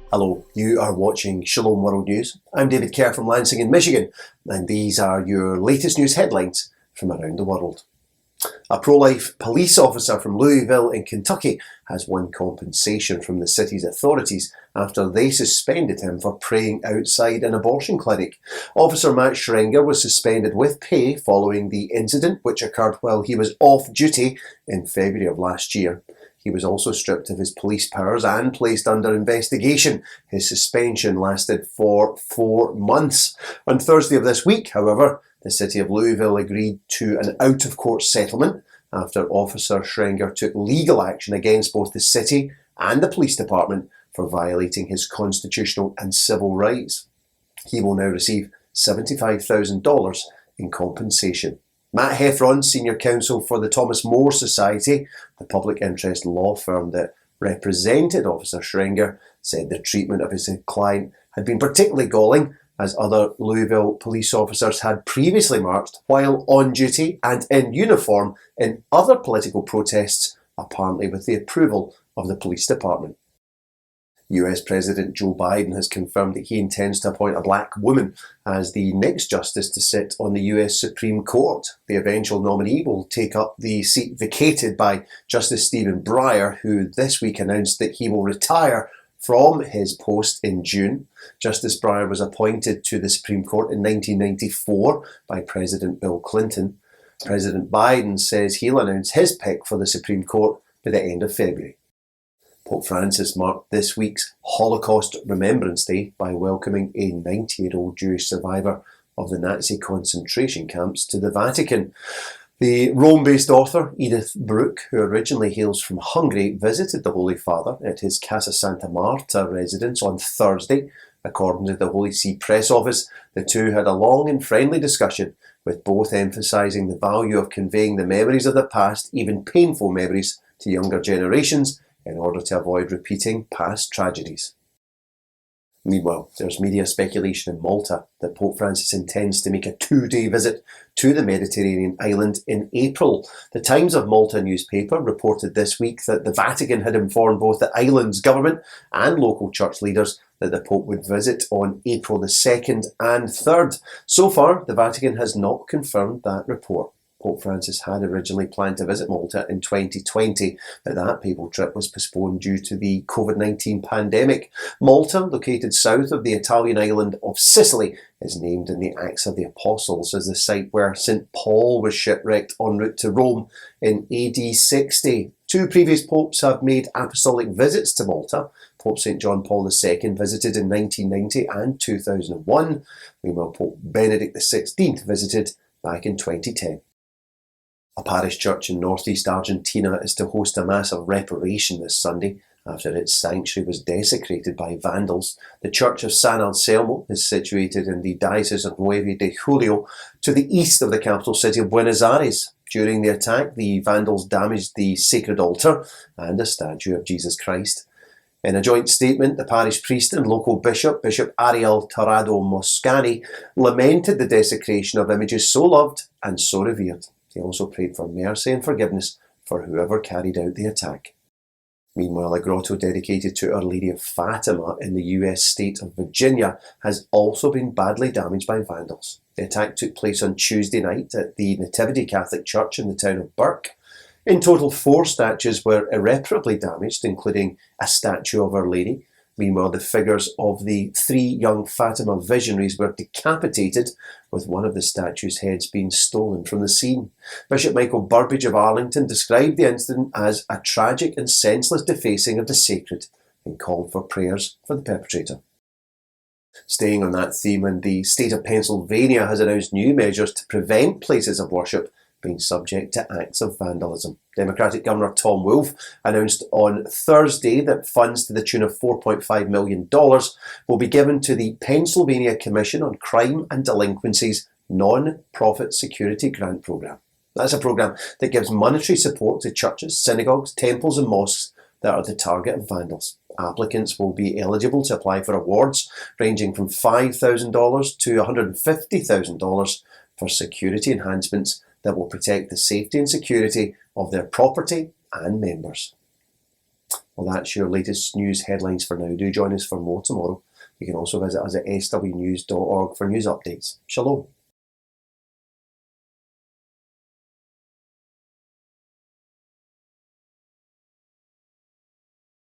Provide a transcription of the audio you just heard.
Hello, you are watching Shalom World News. I'm David Kerr from Lansing in Michigan, and these are your latest news headlines from around the world. A pro-life police officer from Louisville in Kentucky has won compensation from the city's authorities after they suspended him for praying outside an abortion clinic. Officer Matt Schrenger was suspended with pay following the incident, which occurred while he was off duty in February of last year. He was also stripped of his police powers and placed under investigation. His suspension lasted for 4 months. On Thursday of this week, however, the city of Louisville agreed to an out-of-court settlement after Officer Schrenger took legal action against both the city and the police department for violating his constitutional and civil rights. He will now receive $75,000 in compensation. Matt Heffron, Senior Counsel for the Thomas More Society, the public interest law firm that represented Officer Schrenger, said the treatment of his client had been particularly galling, as other Louisville police officers had previously marched while on duty and in uniform in other political protests, apparently with the approval of the police department. US President Joe Biden has confirmed that he intends to appoint a black woman as the next justice to sit on the US Supreme Court. The eventual nominee will take up the seat vacated by Justice Stephen Breyer, who this week announced that he will retire from his post in June. Justice Breyer was appointed to the Supreme Court in 1994 by President Bill Clinton. President Biden says he'll announce his pick for the Supreme Court by the end of February. Pope Francis marked this week's Holocaust Remembrance Day by welcoming a 90-year-old Jewish survivor of the Nazi concentration camps to the Vatican. The Rome-based author Edith Bruck, who originally hails from Hungary, visited the Holy Father at his Casa Santa Marta residence on Thursday. According to the Holy See press office, the two had a long and friendly discussion, with both emphasising the value of conveying the memories of the past, even painful memories, to younger generations, in order to avoid repeating past tragedies. Meanwhile, there's media speculation in Malta that Pope Francis intends to make a 2-day visit to the Mediterranean island in April. The Times of Malta newspaper reported this week that the Vatican had informed both the island's government and local church leaders that the Pope would visit on April the 2nd and 3rd. So far, the Vatican has not confirmed that report. Pope Francis had originally planned to visit Malta in 2020, but that papal trip was postponed due to the COVID-19 pandemic. Malta, located south of the Italian island of Sicily, is named in the Acts of the Apostles as the site where St. Paul was shipwrecked en route to Rome in AD 60. 2 previous popes have made apostolic visits to Malta. Pope St. John Paul II visited in 1990 and 2001. Meanwhile, Pope Benedict XVI visited back in 2010. A parish church in northeast Argentina is to host a mass of reparation this Sunday after its sanctuary was desecrated by vandals. The Church of San Anselmo is situated in the Diocese of 9 de Julio to the east of the capital city of Buenos Aires. During the attack, the vandals damaged the sacred altar and a statue of Jesus Christ. In a joint statement, the parish priest and local bishop, Bishop Ariel Torrado Moscani, lamented the desecration of images so loved and so revered. He also prayed for mercy and forgiveness for whoever carried out the attack. Meanwhile, a grotto dedicated to Our Lady of Fatima in the US state of Virginia has also been badly damaged by vandals. The attack took place on Tuesday night at the Nativity Catholic Church in the town of Burke. In total, 4 statues were irreparably damaged, including a statue of Our Lady. Meanwhile, the figures of the 3 young Fatima visionaries were decapitated, with one of the statue's heads being stolen from the scene. Bishop Michael Burbage of Arlington described the incident as a tragic and senseless defacing of the sacred and called for prayers for the perpetrator. Staying on that theme, and the state of Pennsylvania has announced new measures to prevent places of worship being subject to acts of vandalism. Democratic Governor Tom Wolf announced on Thursday that funds to the tune of $4.5 million will be given to the Pennsylvania Commission on Crime and Delinquency's non-profit security grant program. That's a program that gives monetary support to churches, synagogues, temples and mosques that are the target of vandals. Applicants will be eligible to apply for awards ranging from $5,000 to $150,000 for security enhancements that will protect the safety and security of their property and members. Well, that's your latest news headlines for now. Do join us for more tomorrow. You can also visit us at swnews.org for news updates. Shalom.